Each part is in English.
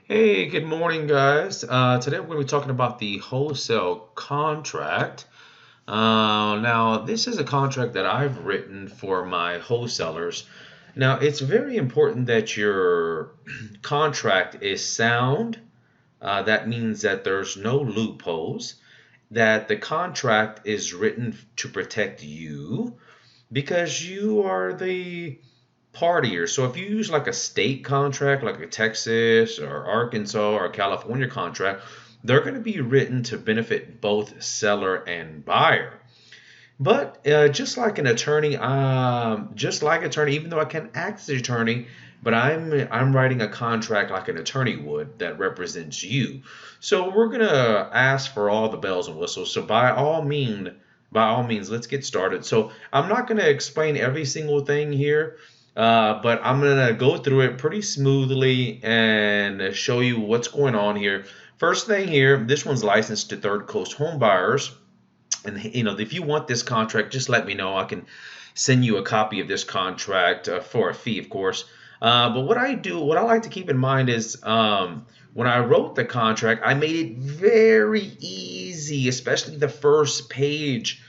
Hey, good morning, guys. Today we're going to be talking about the wholesale contract. Now, this is a contract that I've written for my wholesalers. Now, it's very important that your contract is sound. That means that there's no loopholes, that the contract is written to protect you because you are the partier. So if you use like a state contract, like a Texas or Arkansas or California contract, they're going to be written to benefit both seller and buyer. But just like attorney, even though I can act as an attorney, but I'm writing a contract like an attorney would that represents you. So we're gonna ask for all the bells and whistles. So by all means, let's get started. So I'm not gonna explain every single thing here, but I'm gonna go through it pretty smoothly and show you what's going on here. First thing here, this one's licensed to Third Coast home buyers. And if you want this contract, just let me know. I can send you a copy of this contract for a fee, of course. But what I like to keep in mind is when I wrote the contract, I made it very easy, especially the first page.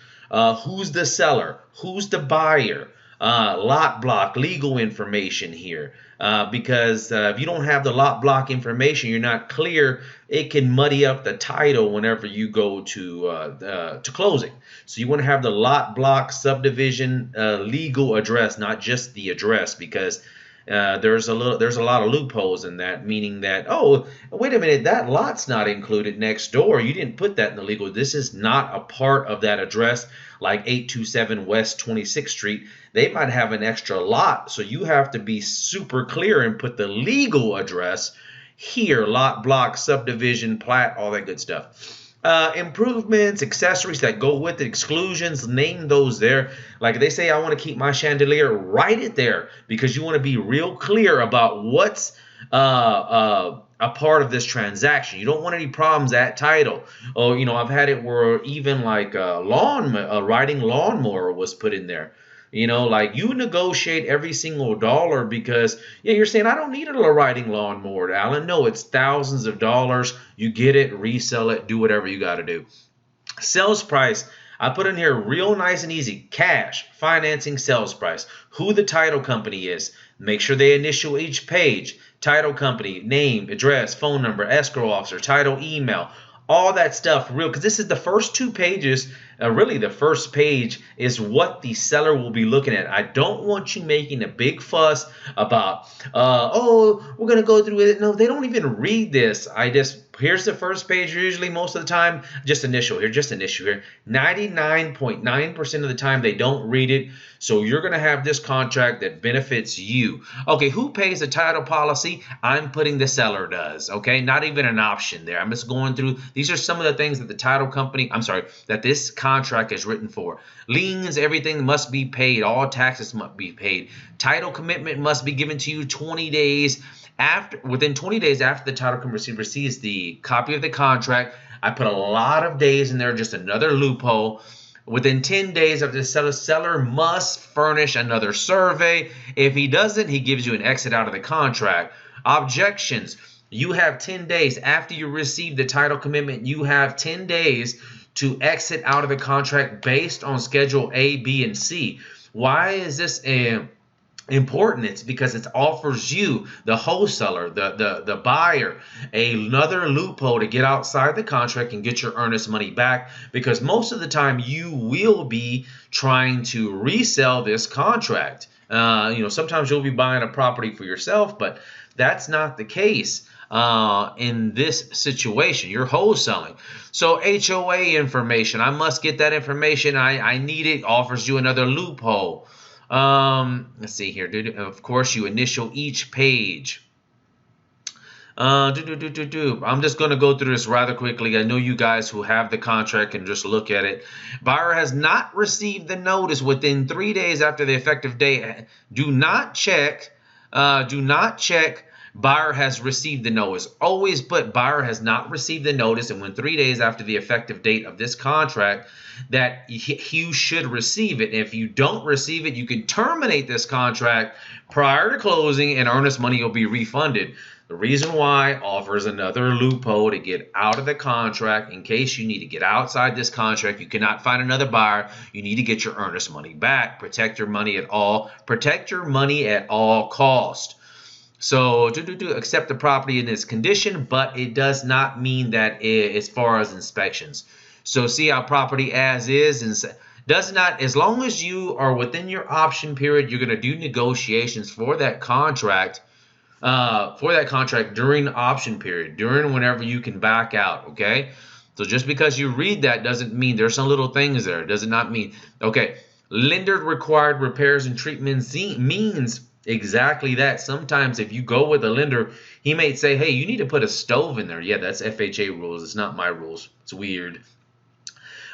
Who's the seller? Who's the buyer? Lot block, legal information here. Because if you don't have the lot block information, you're not clear, it can muddy up the title whenever you go to closing. So you want to have the lot block subdivision legal address, not just the address, because there's a lot of loopholes in that, meaning that, oh, wait a minute, that lot's not included next door. You didn't put that in the legal. This is not a part of that address, like 827 West 26th Street. They might have an extra lot, so you have to be super clear and put the legal address here, lot block subdivision plat, all that good stuff. Improvements, accessories that go with it, exclusions, name those there. Like they say, I want to keep my chandelier, write it there, because you want to be real clear about what's a part of this transaction. You don't want any problems at title. Oh, I've had it where even like a riding lawnmower was put in there. Like you negotiate every single dollar because, yeah, you're saying, I don't need a riding lawnmower, Alan. No, it's thousands of dollars. You get it, resell it, do whatever you got to do. Sales price, I put in here real nice and easy. Cash, financing, sales price. Who the title company is. Make sure they initial each page. Title company, name, address, phone number, escrow officer, title, email. All that stuff real, because this is the first 2 pages. Really, the first page is what the seller will be looking at. I don't want you making a big fuss about, oh, we're going to go through it. No, they don't even read this. Here's the first page. Usually, most of the time, just initial here. 99.9% of the time, they don't read it. So you're going to have this contract that benefits you. Okay, who pays the title policy? I'm putting the seller does. Okay, not even an option there. I'm just going through. These are some of the things that the title company, that this contract is written for. Liens, everything must be paid. All taxes must be paid. Title commitment must be given to you 20 days within 20 days after the title company receives the copy of the contract. I put a lot of days in there, just another loophole. Within 10 days of the seller must furnish another survey. If he doesn't, he gives you an exit out of the contract. Objections. You have 10 days after you receive the title commitment. You have 10 days to exit out of the contract based on Schedule A, B, and C. Why is this important? It's because it offers you, the wholesaler, the buyer, another loophole to get outside the contract and get your earnest money back, because most of the time you will be trying to resell this contract. Sometimes you'll be buying a property for yourself, but that's not the case in this situation. You're wholesaling. So HOA information, I must get that information. I need it. Offers you another loophole. Let's see here. Of course, you initial each page. I'm just going to go through this rather quickly. I know you guys who have the contract can just look at it. Buyer has not received the notice within 3 days after the effective date. Do not check. Buyer has received the notice. Always put buyer has not received the notice, and when 3 days after the effective date of this contract, that you should receive it. If you don't receive it, you can terminate this contract prior to closing, and earnest money will be refunded. The reason why offers another loophole to get out of the contract in case you need to get outside this contract. You cannot find another buyer. You need to get your earnest money back. Protect your money at all. Protect your money at all cost. So accept the property in its condition, but it does not mean that as far as inspections. So see how property as is and does not, as long as you are within your option period, you're going to do negotiations for that contract during the option period, during whenever you can back out. Okay, so just because you read that doesn't mean there's some little things there. It does not mean, okay, lender required repairs and treatments means exactly that. Sometimes if you go with a lender, he may say, hey, you need to put a stove in there. Yeah, that's FHA rules. It's not my rules. It's weird.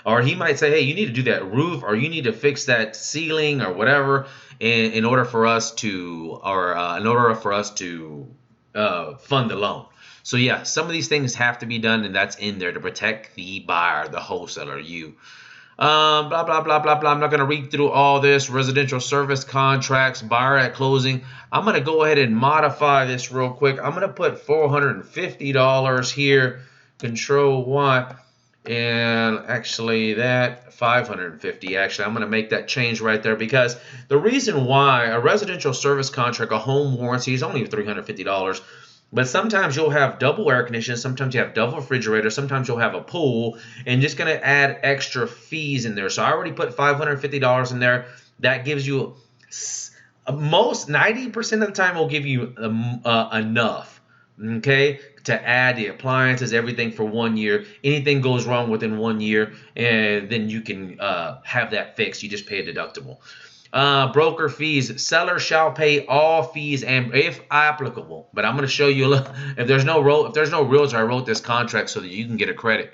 Or he might say, hey, you need to do that roof, or you need to fix that ceiling or whatever in order for us to, fund the loan. So yeah, some of these things have to be done, and that's in there to protect the buyer, the wholesaler, you. Blah, blah, blah, blah, blah. I'm not going to read through all this. Residential service contracts, buyer at closing. I'm going to go ahead and modify this real quick. I'm going to put $450 here. Control Y. And actually that 550, actually I'm going to make that change right there, because the reason why a residential service contract, a home warranty, is only $350. But sometimes you'll have double air conditioning, sometimes you have double refrigerator, sometimes you'll have a pool, and just going to add extra fees in there. So I already put $550 in there. That gives you most 90% of the time will give you enough, okay, to add the appliances, everything for 1 year. Anything goes wrong within 1 year, and then you can have that fixed. You just pay a deductible. Broker fees. Seller shall pay all fees and if applicable. But I'm going to show you if there's no realtor, I wrote this contract so that you can get a credit.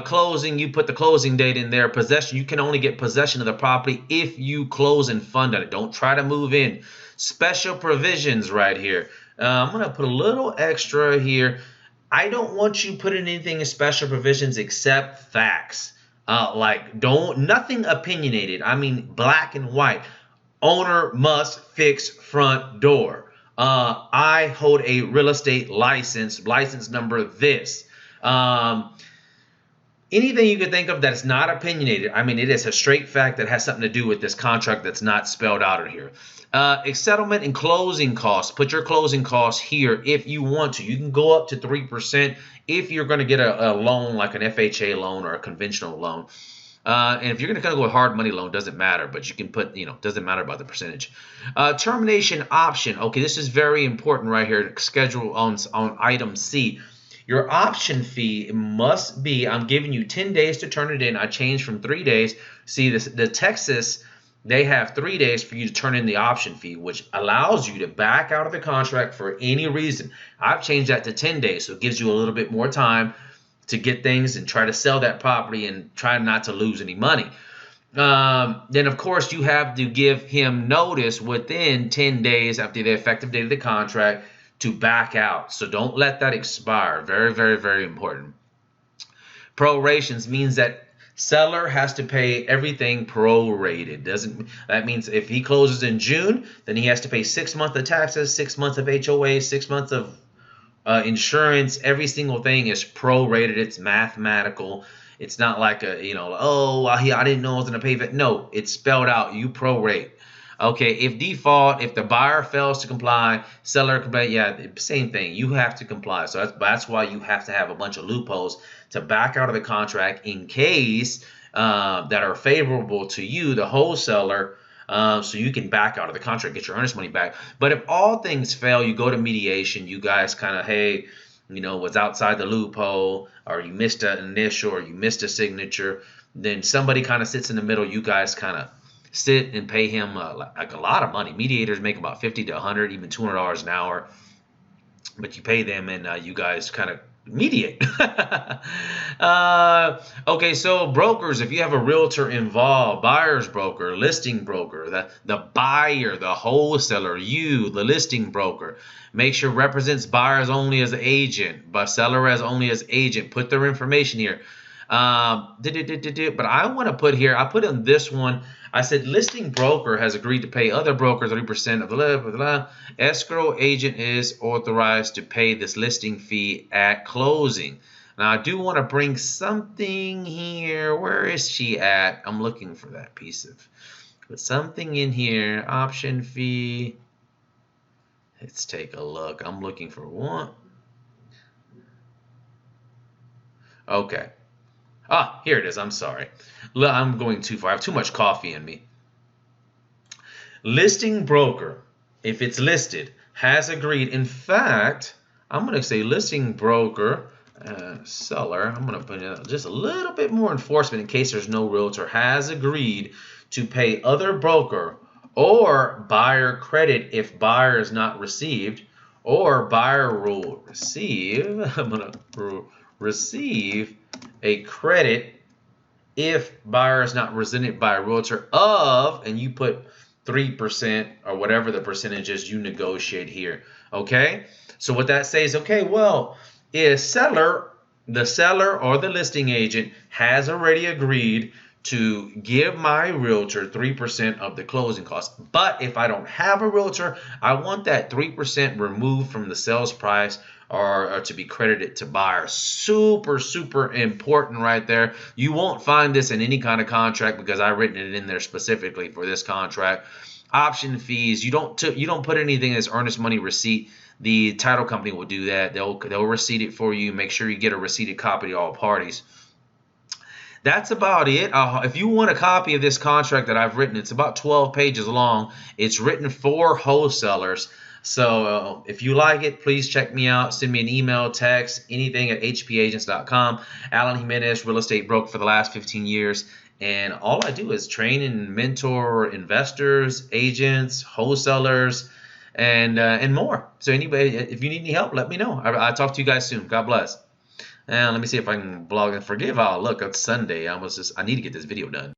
Closing, you put the closing date in there. Possession, you can only get possession of the property if you close and fund on it. Don't try to move in. Special provisions right here. I'm going to put a little extra here. I don't want you putting anything in special provisions except facts. Nothing opinionated. I mean, black and white. Owner must fix front door. I hold a real estate license number this. Anything you can think of that is not opinionated. I mean, it is a straight fact that has something to do with this contract that's not spelled out in here. Settlement and closing costs. Put your closing costs here if you want to. You can go up to 3% if you're going to get a loan like an FHA loan or a conventional loan. And if you're going to kind of go with hard money loan, doesn't matter, but you can put, doesn't matter about the percentage. Termination option. Okay, this is very important right here. Schedule on item C. Your option fee must be, I'm giving you 10 days to turn it in. I changed from 3 days. See, the Texas, they have 3 days for you to turn in the option fee, which allows you to back out of the contract for any reason. I've changed that to 10 days, so it gives you a little bit more time to get things and try to sell that property and try not to lose any money. Then, of course, you have to give him notice within 10 days after the effective date of the contract to back out. So don't let that expire. Very, very, very important. Prorations means that seller has to pay everything prorated. That means if he closes in June, then he has to pay 6 months of taxes, 6 months of HOA, 6 months of insurance. Every single thing is prorated. It's mathematical. It's not like I didn't know I was going to pay for it. No, it's spelled out. You prorate. Okay, if the buyer fails to comply, seller comply, yeah, same thing. You have to comply. So that's why you have to have a bunch of loopholes to back out of the contract in case that are favorable to you, the wholesaler, so you can back out of the contract, get your earnest money back. But if all things fail, you go to mediation. You guys kind of, hey, was outside the loophole, or you missed an initial, or you missed a signature. Then somebody kind of sits in the middle. You guys kind of sit and pay him like a lot of money. Mediators make about $50 to $100, even $200 an hour. But you pay them, and you guys kind of mediate. Okay, so brokers, if you have a realtor involved, buyer's broker, listing broker, the buyer, the wholesaler, you, the listing broker, make sure represents buyers only as an agent, but seller as only as agent. Put their information here. But I want to put here, I put in this one, I said listing broker has agreed to pay other brokers 30% of the blah, blah, blah. Escrow agent is authorized to pay this listing fee at closing. Now, I do want to bring something here. Where is she at? I'm looking for that piece of, put something in here. Option fee. Let's take a look. I'm looking for one. Okay. Ah, here it is. I'm sorry. I'm going too far. I have too much coffee in me. Listing broker, if it's listed, has agreed. In fact, I'm going to say listing broker, seller. I'm going to put in just a little bit more enforcement in case there's no realtor, has agreed to pay other broker or buyer credit if buyer is not received, or buyer will receive. I'm going to receive a credit if buyer is not represented by a realtor of, and you put 3% or whatever the percentage is you negotiate here. Okay, so what that says, okay, well, is the seller or the listing agent has already agreed to give my realtor 3% of the closing costs. But if I don't have a realtor, I want that 3% removed from the sales price, or to be credited to buyer. Super, super important right there. You won't find this in any kind of contract because I've written it in there specifically for this contract. Option fees, you don't put anything as earnest money receipt. The title company will do that. They'll receipt it for you. Make sure you get a receipted copy to all parties. That's about it. If you want a copy of this contract that I've written, it's about 12 pages long. It's written for wholesalers. So if you like it, please check me out. Send me an email, text, anything at HPAgents.com. Alan Jimenez, real estate broker for the last 15 years. And all I do is train and mentor investors, agents, wholesalers, and more. So anybody, if you need any help, let me know. I'll talk to you guys soon. God bless. And let me see if I can blog and forgive. Oh, look, it's Sunday. I need to get this video done.